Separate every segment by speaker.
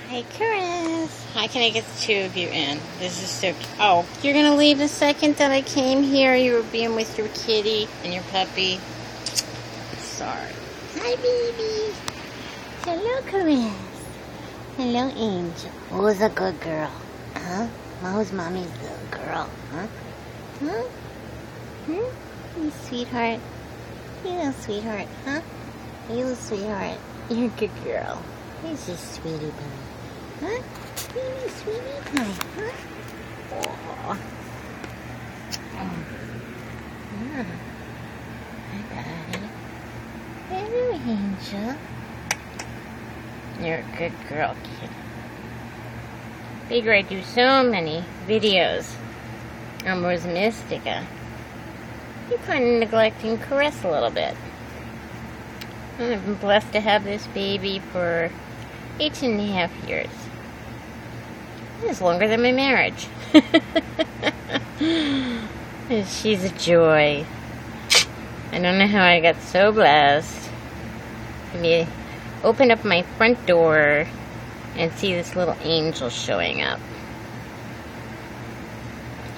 Speaker 1: Hi, Chris. How can I get the two of you in? This is so cute. Oh, you're going to leave the second that I came here? You were being with your kitty and your puppy? Sorry. Hi, baby. Hello, Chris. Hello, Angel. Who's a good girl? Huh? Who's mommy's little girl? Huh? Huh? You sweetheart. You little sweetheart, huh? You little sweetheart. You're a good girl. Who's this sweetie pie? Huh? Sweetie, sweetie pie, huh? Aww. Yeah. Hi, buddy. Hello, Angel. You're a good girl, kid. Figure I do so many videos on Rosa Mystica. You're kind of neglecting Caress a little bit. And I've been blessed to have this baby for 18.5 years. It's longer than my marriage. And she's a joy. I don't know how I got so blessed to be open up my front door and see this little angel showing up.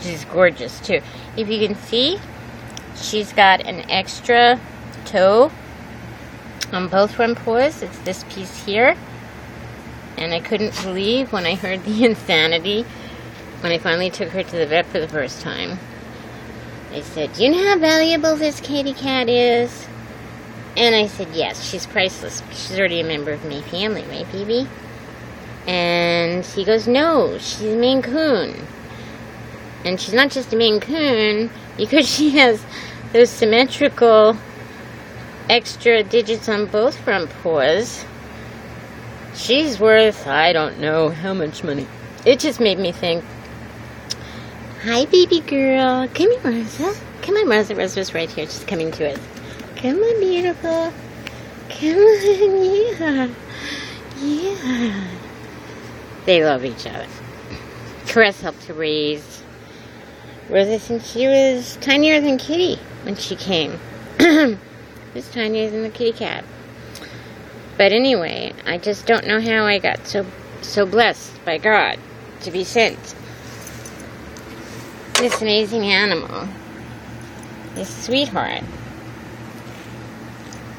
Speaker 1: She's gorgeous too. If you can see, she's got an extra toe on both front paws. It's this piece here. And I couldn't believe when I heard the insanity when I finally took her to the vet for the first time. I said, "Do you know how valuable this kitty cat is?" And I said, "Yes, she's priceless. She's already a member of my family, right, baby?" And he goes, "No, she's a Maine Coon. And she's not just a Maine Coon because she has those symmetrical extra digits on both front paws. She's worth, I don't know how much money." It just made me think, hi, baby girl. Come here, Rosa. Come on, Rosa. Rosa's right here. She's coming to us. Come on, beautiful. Come on, yeah. Yeah. They love each other. Caress helped to raise Rosa since she was tinier than Kitty when she came. She was tinier than the kitty cat. But anyway, I just don't know how I got so blessed by God to be sent this amazing animal, this sweetheart,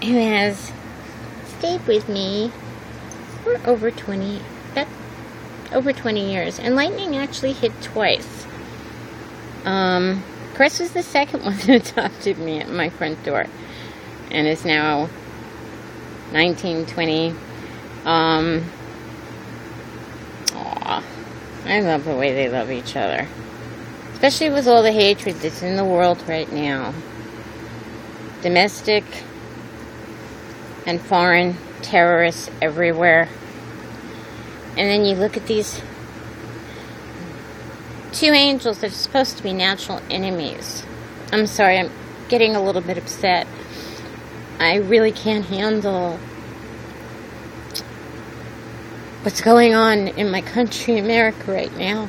Speaker 1: who has stayed with me for over 20 years. And lightning actually hit twice. Chris was the second one that adopted me at my front door, and is now 19, 20. Aw, I love the way they love each other. Especially with all the hatred that's in the world right now. Domestic and foreign terrorists everywhere. And then you look at these two angels that are supposed to be natural enemies. I'm sorry, I'm getting a little bit upset. I really can't handle what's going on in my country, America, right now.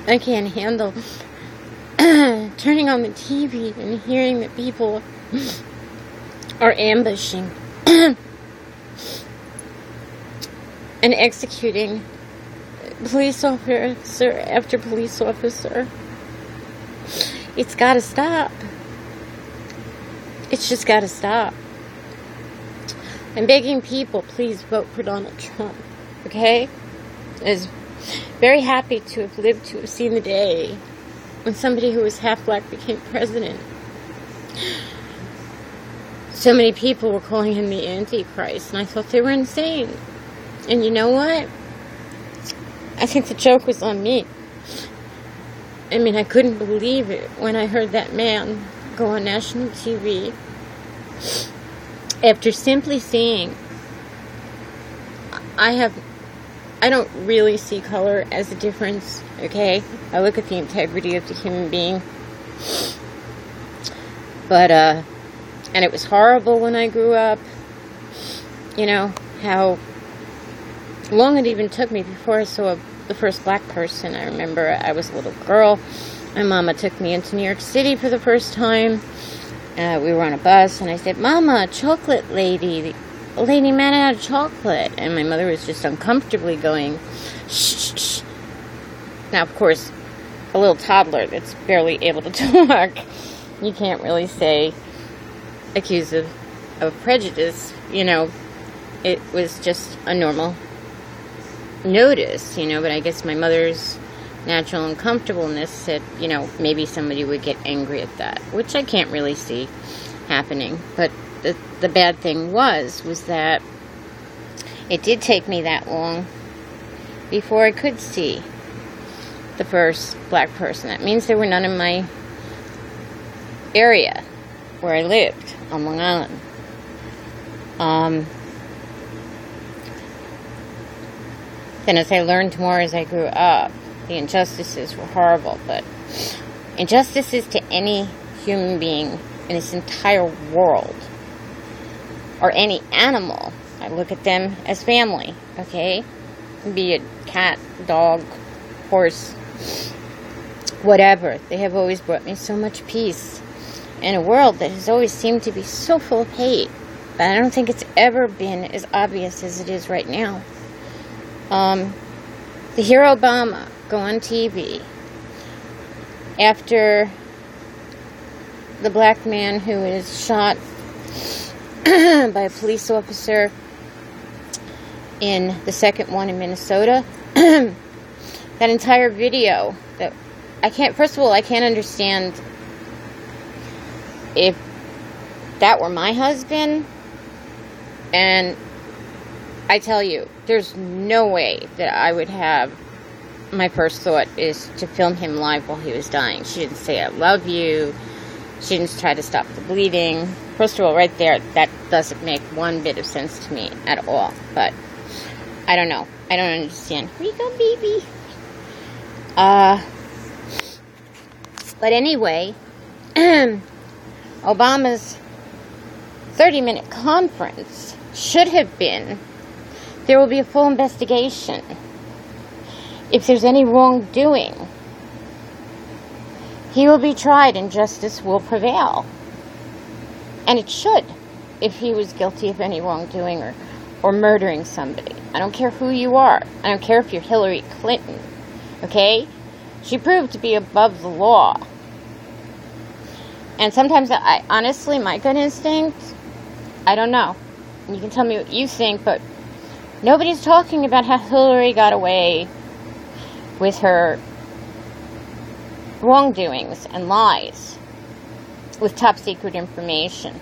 Speaker 1: I can't handle turning on the TV and hearing that people are ambushing and executing police officer after police officer. It's got to stop. It's just got to stop. I'm begging people, please vote for Donald Trump, okay? I was very happy to have lived to have seen the day when somebody who was half black became president. So many people were calling him the Antichrist, and I thought they were insane. And you know what? I think the joke was on me. I mean, I couldn't believe it when I heard that man go on national TV after simply saying, I don't really see color as a difference, okay? I look at the integrity of the human being. But, and it was horrible when I grew up. You know, how long it even took me before I saw the first black person. I remember I was a little girl. My mama took me into New York City for the first time. We were on a bus, and I said, "Mama, chocolate lady." lady man out of chocolate. And my mother was just uncomfortably going, shh, shh. Now, of course, a little toddler that's barely able to talk, you can't really say, accused of prejudice, you know. It was just a normal notice, you know, but I guess my mother's natural uncomfortableness said, you know, maybe somebody would get angry at that, which I can't really see happening. But the bad thing was that it did take me that long before I could see the first black person. That means there were none in my area where I lived on Long Island. Then as I learned more as I grew up, the injustices were horrible, but injustices to any human being in this entire world, or any animal, I look at them as family, okay? Be it cat, dog, horse, whatever. They have always brought me so much peace in a world that has always seemed to be so full of hate. But I don't think it's ever been as obvious as it is right now. To hear Obama go on TV after the black man who was shot by a police officer in the second one in Minnesota, that entire video, that first of all, I can't understand if that were my husband, and I tell you, there's no way that I would have, my first thought is to film him live while he was dying. She didn't say, I love you. She didn't try to stop the bleeding. First of all, right there, that doesn't make one bit of sense to me at all. But, I don't know. I don't understand. Here you go, baby. But anyway, Obama's 30-minute conference should have been, there will be a full investigation. If there's any wrongdoing, he will be tried and justice will prevail. And it should, if he was guilty of any wrongdoing or murdering somebody. I don't care who you are. I don't care if you're Hillary Clinton. Okay? She proved to be above the law. And sometimes, I honestly, my gut instinct, I don't know. You can tell me what you think, but nobody's talking about how Hillary got away with her wrongdoings and lies with top secret information.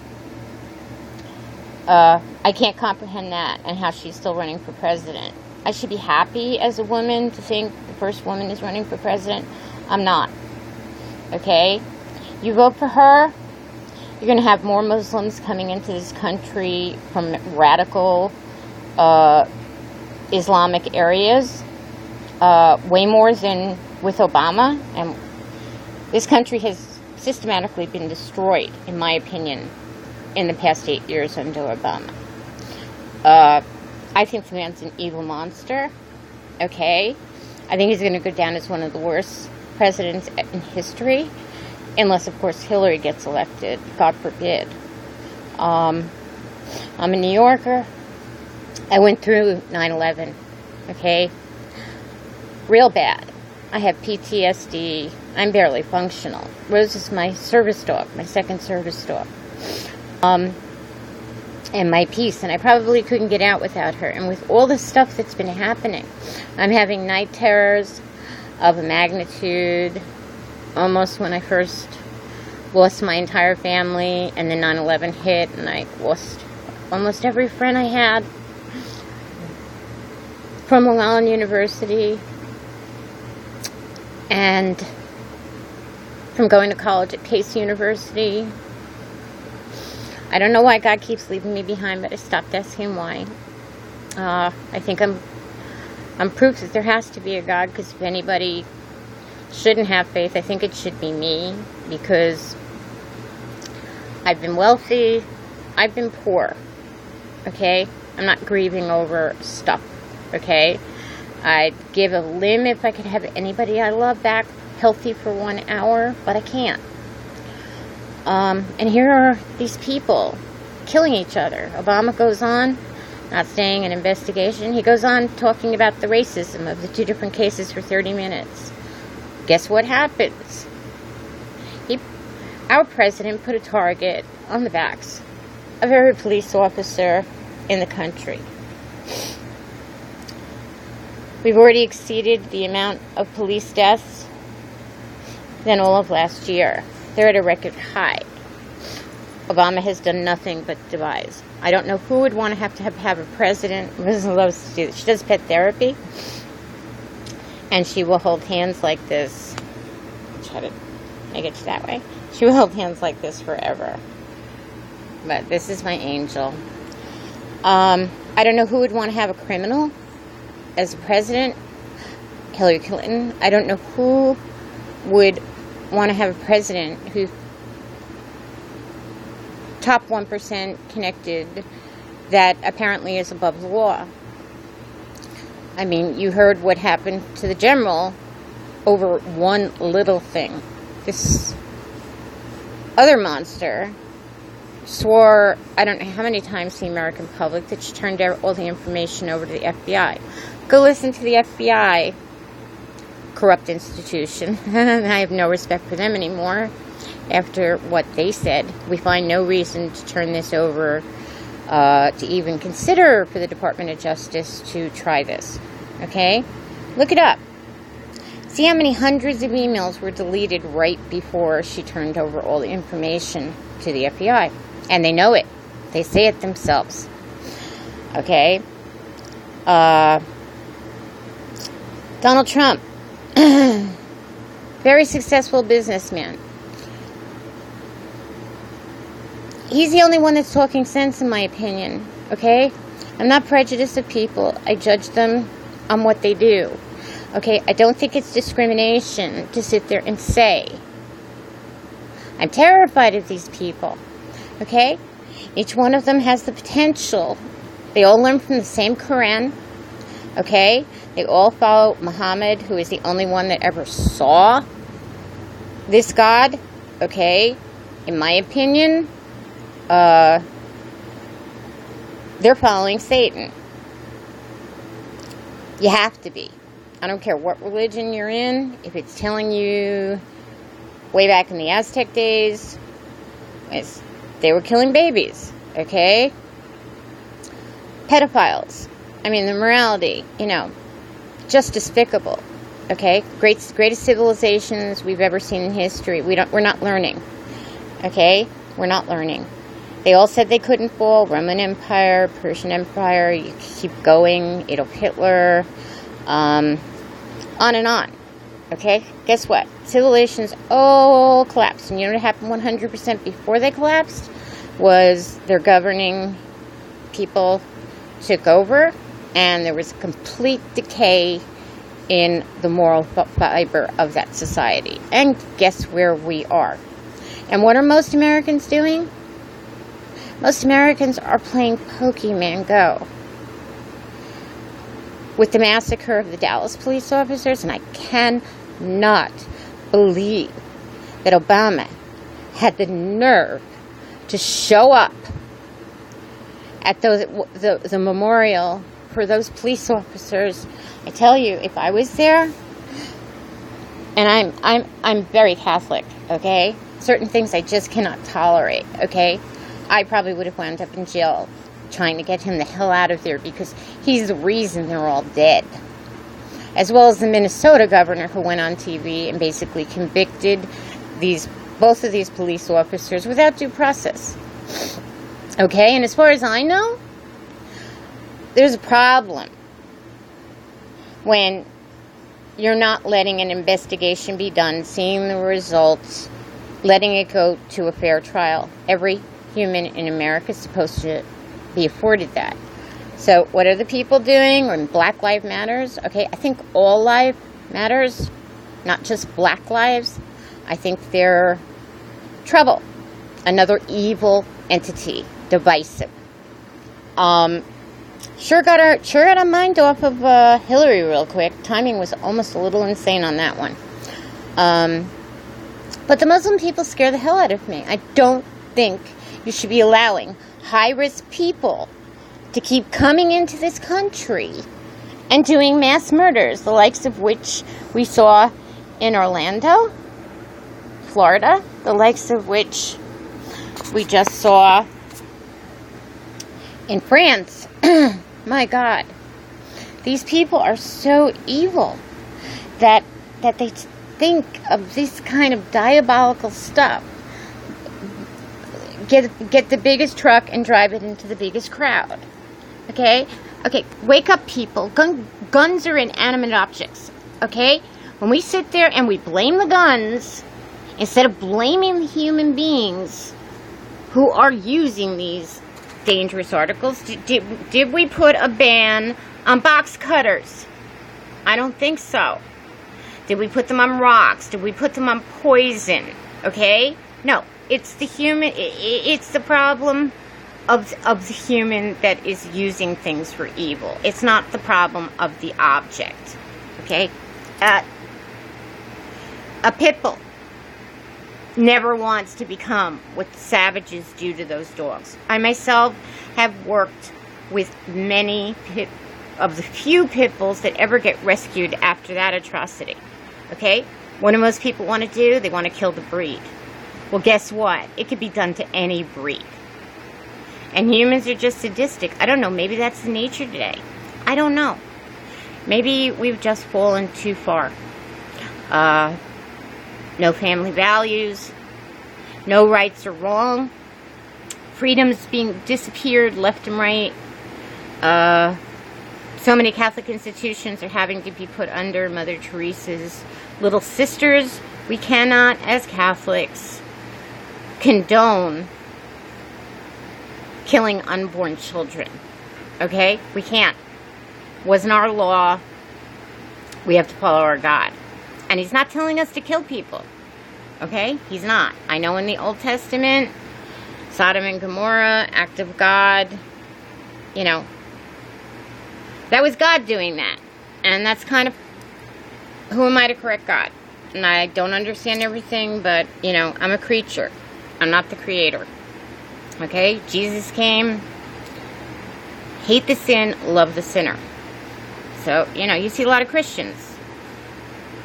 Speaker 1: I can't comprehend that, and how she's still running for president. I should be happy as a woman to think the first woman is running for president. I'm not. Okay? You vote for her, you're going to have more Muslims coming into this country from radical Islamic areas, way more than with Obama. And this country has systematically been destroyed, in my opinion, in the past 8 years under Obama. I think the man's an evil monster, okay? I think he's going to go down as one of the worst presidents in history, unless, of course, Hillary gets elected, God forbid. I'm a New Yorker. I went through 9/11, okay? Real bad. I have PTSD. I'm barely functional. Rosa is my service dog, my second service dog. And my peace, and I probably couldn't get out without her. And with all the stuff that's been happening, I'm having night terrors of a magnitude, almost when I first lost my entire family, and then 9/11 hit, and I lost almost every friend I had from Long Island University, and from going to college at Case University. I don't know why God keeps leaving me behind, but I stopped asking why. I think I'm proof that there has to be a God, because if anybody shouldn't have faith, I think it should be me, because I've been wealthy, I've been poor, okay? I'm not grieving over stuff, okay? I'd give a limb if I could have anybody I love back healthy for 1 hour, but I can't. And here are these people killing each other. Obama goes on not saying an investigation. He goes on talking about the racism of the 2 different cases for 30 minutes. Guess what happens? Our president put a target on the backs of every police officer in the country. We've already exceeded the amount of police deaths than all of last year. They're at a record high. Obama has done nothing but devise. I don't know who would want to have a president. Rosa loves to do this. She does pet therapy, and she will hold hands like this. Try to make it that way. She will hold hands like this forever. But this is my angel. I don't know who would want to have a criminal as a president. Hillary Clinton. I don't know who would want to have a president who top 1% connected that apparently is above the law. I mean, you heard what happened to the general over one little thing. This other monster swore, I don't know how many times to the American public, that she turned all the information over to the FBI. Go listen to the FBI, corrupt institution. I have no respect for them anymore after what they said. We find no reason to turn this over, to even consider for the Department of Justice to try this. Okay? Look it up. See how many hundreds of emails were deleted right before she turned over all the information to the FBI. And they know it. They say it themselves. Okay? Donald Trump. Very successful businessman. He's the only one that's talking sense, in my opinion. Okay? I'm not prejudiced of people. I judge them on what they do. Okay? I don't think it's discrimination to sit there and say, I'm terrified of these people. Okay? Each one of them has the potential. They all learn from the same Quran. Okay? They all follow Muhammad, who is the only one that ever saw this God. Okay? In my opinion, they're following Satan. You have to be. I don't care what religion you're in. If it's telling you way back in the Aztec days, they were killing babies, okay? Pedophiles. I mean, the morality, just despicable, okay? Greatest civilizations we've ever seen in history. We're not learning, okay? We're not learning. They all said they couldn't fall. Roman Empire, Persian Empire, you keep going. Adolf Hitler, on and on. Okay? Guess what? Civilizations all collapsed. And you know what happened 100% before they collapsed? Was their governing people took over, and there was a complete decay in the moral fiber of that society. And guess where we are? And what are most Americans doing? Most Americans are playing Pokeman Go. With the massacre of the Dallas police officers, and I cannot believe that Obama had the nerve to show up at the memorial for those police officers. I tell you, if I was there, and I'm very Catholic, okay? Certain things I just cannot tolerate, okay? I probably would have wound up in jail trying to get him the hell out of there, because he's the reason they're all dead. As well as the Minnesota governor, who went on TV and basically convicted both of these police officers without due process. Okay, and as far as I know, there's a problem when you're not letting an investigation be done, seeing the results, letting it go to a fair trial. Every human in America is supposed to be afforded that. So what are the people doing? Or Black Lives Matters? Okay, I think all life matters, not just black lives. I think they're trouble. Another evil entity, divisive. Sure got our mind off of Hillary real quick. Timing was almost a little insane on that one. But the Muslim people scare the hell out of me. I don't think you should be allowing high-risk people to keep coming into this country and doing mass murders, the likes of which we saw in Orlando, Florida, the likes of which we just saw in France. My God. These people are so evil that they think of this kind of diabolical stuff. Get the biggest truck and drive it into the biggest crowd. Okay? Okay, wake up, people. Guns are inanimate objects. Okay? When we sit there and we blame the guns, instead of blaming the human beings who are using these dangerous articles, did we put a ban on box cutters? I don't think so. Did we put them on rocks? Did we put them on poison? Okay? No. It's the human, it's the problem of the human that is using things for evil. It's not the problem of the object. Okay? A pit bull never wants to become what savages do to those dogs. I myself have worked with many of the few pit bulls that ever get rescued after that atrocity. Okay? What do most people want to do? They want to kill the breed. Well, guess what? It could be done to any breed. And humans are just sadistic. I don't know. Maybe that's the nature today. I don't know. Maybe we've just fallen too far. No family values. No rights or wrong. Freedom's being disappeared left and right. So many Catholic institutions are having to be put under Mother Teresa's little sisters. We cannot, as Catholics, condone killing unborn children. Okay? We can't. Wasn't our law. We have to follow our God. And he's not telling us to kill people. Okay? He's not. I know in the Old Testament, Sodom and Gomorrah, act of God, you know, that was God doing that. And that's kind of, who am I to correct God? And I don't understand everything, but, you know, I'm a creature. I'm not the creator. Okay? Jesus came, hate the sin, love the sinner. So, you know, you see a lot of Christians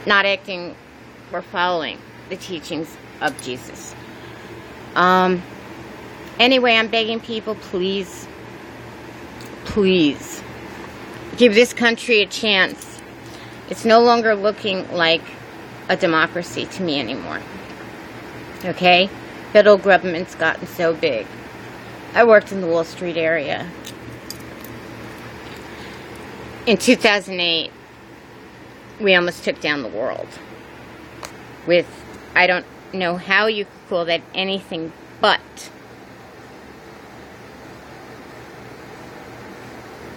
Speaker 1: not acting or following the teachings of Jesus. Anyway, I'm begging people, please, please, give this country a chance. It's no longer looking like a democracy to me anymore. Okay? Federal government's gotten so big. I worked in the Wall Street area. In 2008, we almost took down the world with, I don't know how you could call that anything but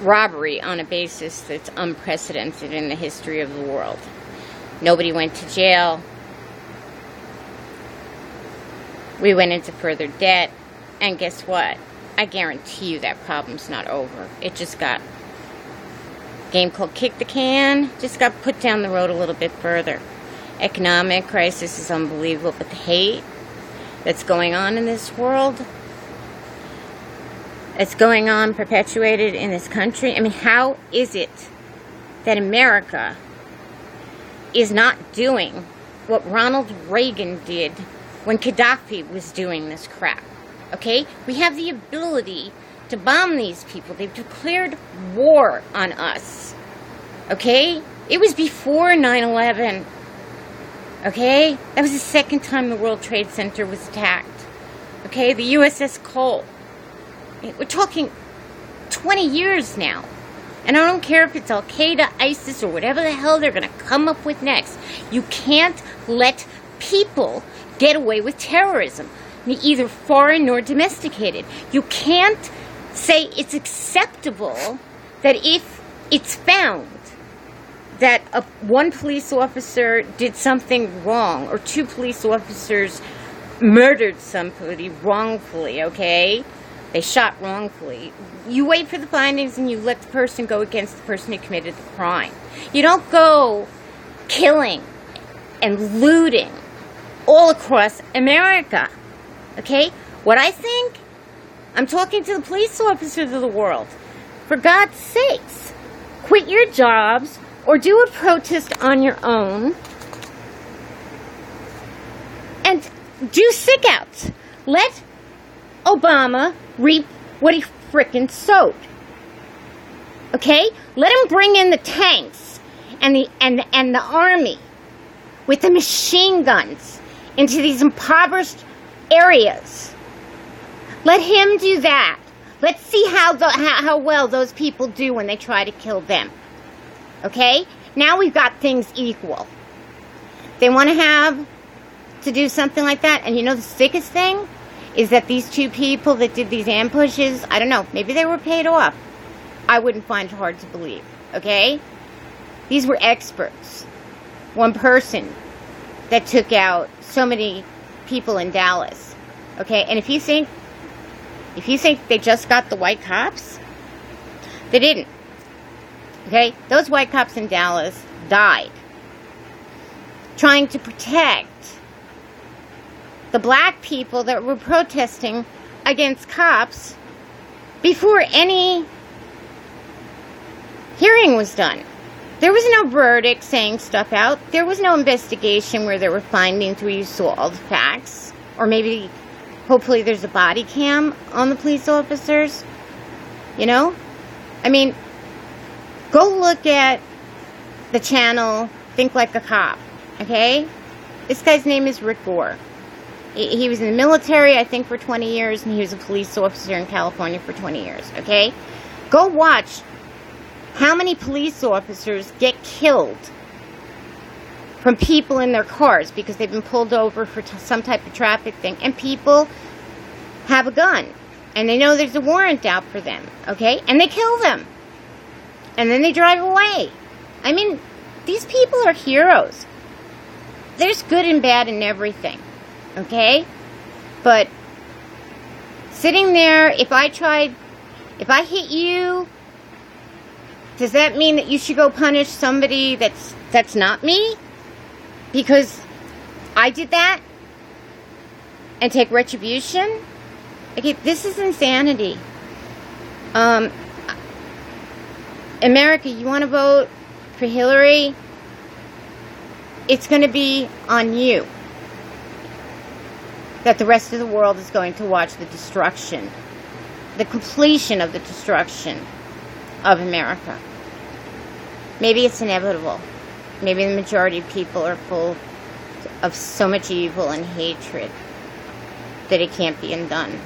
Speaker 1: robbery on a basis that's unprecedented in the history of the world. Nobody went to jail. We went into further debt. And guess what? I guarantee you that problem's not over. It just got, a game called Kick the Can, just got put down the road a little bit further. Economic crisis is unbelievable, but the hate that's going on in this world, it's going on, perpetuated in this country. I mean, how is it that America is not doing what Ronald Reagan did when Gaddafi was doing this crap? Okay? We have the ability to bomb these people. They've declared war on us. Okay? It was before 9/11. Okay? That was the second time the World Trade Center was attacked. Okay? The USS Cole. We're talking 20 years now. And I don't care if it's Al-Qaeda, ISIS, or whatever the hell they're going to come up with next. You can't let people get away with terrorism, either foreign nor domesticated. You can't say it's acceptable that if it's found that one police officer did something wrong, or two police officers murdered somebody wrongfully, okay? They shot wrongfully. You wait for the findings and you let the person go against the person who committed the crime. You don't go killing and looting all across America. Okay? What I think, I'm talking to the police officers of the world. For God's sakes, quit your jobs or do a protest on your own and do sick outs. Let Obama reap what he frickin' sowed. Okay? Let him bring in the tanks and the army with the machine guns into these impoverished areas. Let him do that. Let's see how well those people do when they try to kill them. Okay? Now we've got things equal. They want to do something like that. And you know the sickest thing is that these two people that did these ambushes, I don't know, maybe they were paid off. I wouldn't find it hard to believe. Okay? These were experts. One person that took out so many people in Dallas. Okay? And if you think they just got the white cops, they didn't. Okay? Those white cops in Dallas died trying to protect the black people that were protesting against cops before any hearing was done. There was no verdict saying stuff out. There was no investigation where there were findings where you saw all the facts. Or maybe, hopefully there's a body cam on the police officers. You know? I mean, go look at the channel Think Like a Cop. Okay? This guy's name is Rick Gore. He was in the military, I think, for 20 years, and he was a police officer in California for 20 years. Okay? Go watch how many police officers get killed from people in their cars because they've been pulled over for some type of traffic thing, and people have a gun and they know there's a warrant out for them, okay, and they kill them and then they drive away. I mean, these people are heroes. There's good and bad in everything, okay? But sitting there, if I hit you, does that mean that you should go punish somebody that's not me? Because I did that? And take retribution? Okay, this is insanity. America, you want to vote for Hillary? It's going to be on you. That the rest of the world is going to watch the destruction, the completion of the destruction of America. Maybe it's inevitable. Maybe the majority of people are full of so much evil and hatred that it can't be undone.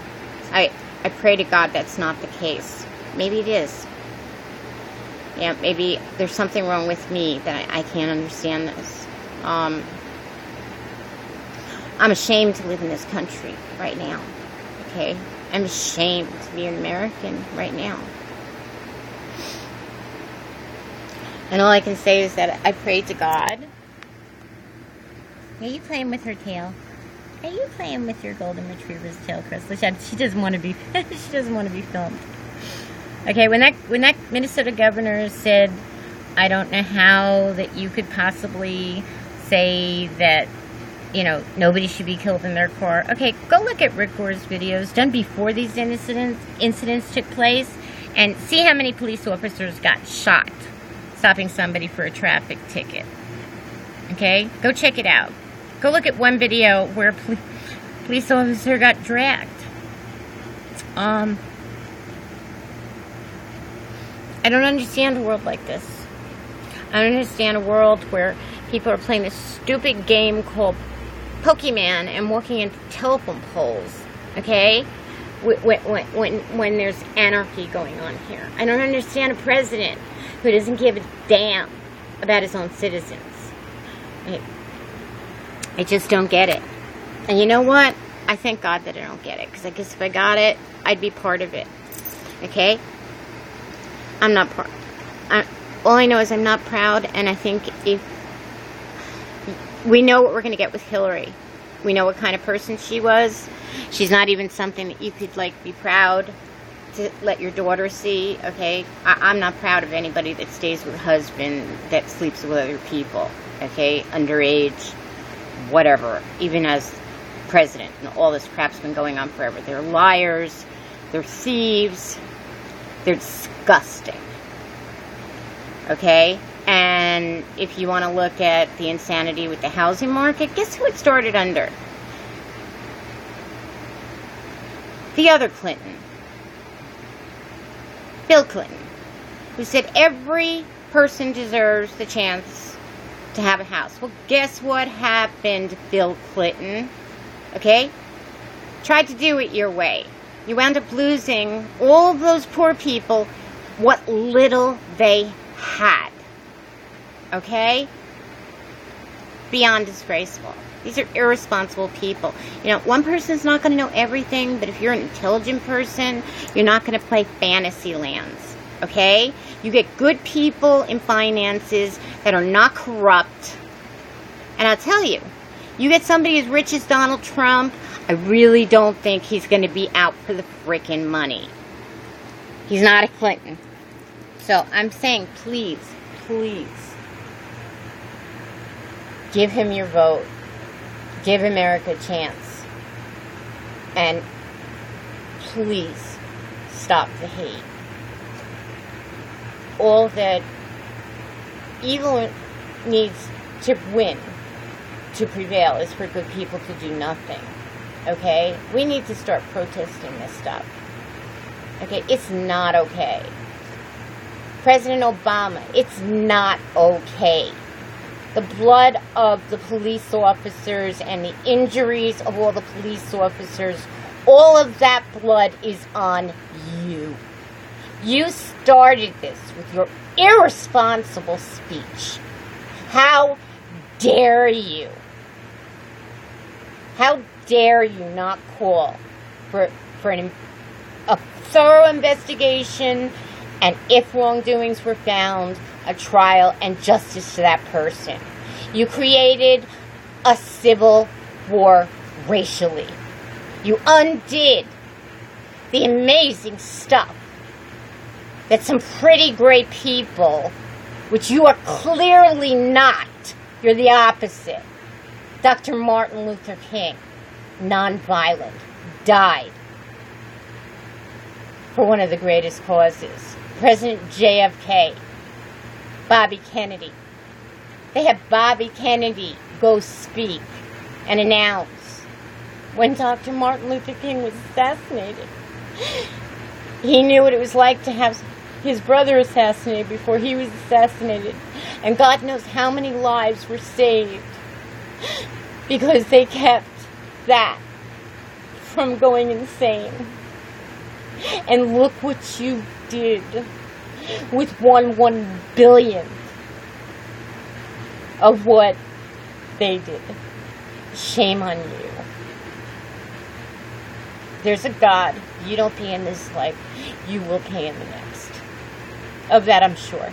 Speaker 1: I pray to God that's not the case. Maybe it is. Yeah, maybe there's something wrong with me that I can't understand this. I'm ashamed to live in this country right now. Okay? I'm ashamed to be an American right now. And all I can say is that I pray to God. Are you playing with her tail? Are you playing with your golden retriever's tail, Crystal? She doesn't want to be. She doesn't want to be filmed. Okay, when that Minnesota governor said, "I don't know how that you could possibly say that, you know, nobody should be killed in their car." Okay, go look at Rick Gore's videos done before these incidents took place, and see how many police officers got shot stopping somebody for a traffic ticket. Okay? Go check it out. Go look at one video where a police officer got dragged. I don't understand a world like this. I don't understand a world where people are playing this stupid game called Pokeman and walking into telephone poles. Okay? When there's anarchy going on here. I don't understand a president who doesn't give a damn about his own citizens. I just don't get it. And you know what? I thank God that I don't get it. Because I guess if I got it, I'd be part of it. Okay? I'm not part. All I know is I'm not proud. And I think if we know what we're going to get with Hillary. We know what kind of person she was. She's not even something that you could, like, be proud to let your daughter see, okay? I'm not proud of anybody that stays with a husband that sleeps with other people, okay? Underage, whatever. Even as president, and all this crap's been going on forever. They're liars. They're thieves. They're disgusting. Okay? And if you want to look at the insanity with the housing market, guess who it started under? The other Clinton. Bill Clinton. Who said every person deserves the chance to have a house. Well, guess what happened, Bill Clinton? Okay? Tried to do it your way. You wound up losing all of those poor people what little they had. Okay? Beyond disgraceful. These are irresponsible people. You know, one person's not going to know everything, but if you're an intelligent person, you're not going to play fantasy lands. Okay? You get good people in finances that are not corrupt. And I'll tell you, you get somebody as rich as Donald Trump, I really don't think he's going to be out for the frickin' money. He's not a Clinton. So I'm saying, please, please, give him your vote. Give America a chance. And please stop the hate. All that evil needs to win, to prevail, is for good people to do nothing. Okay? We need to start protesting this stuff. Okay? It's not okay. President Obama, it's not okay. The blood of the police officers and the injuries of all the police officers, all of that blood is on you. You started this with your irresponsible speech. How dare you? How dare you not call for a thorough investigation, and if wrongdoings were found, a trial and justice to that person? You created a civil war racially. You undid the amazing stuff that some pretty great people, which you are clearly not, you're the opposite. Dr. Martin Luther King, nonviolent, died for one of the greatest causes. President JFK, Bobby Kennedy. They had Bobby Kennedy go speak and announce when Dr. Martin Luther King was assassinated. He knew what it was like to have his brother assassinated before he was assassinated. And God knows how many lives were saved because they kept that from going insane. And look what you did with 1/1 of what they did. Shame on you. There's a God. You don't pay in this life, you will pay in the next. Of that I'm sure.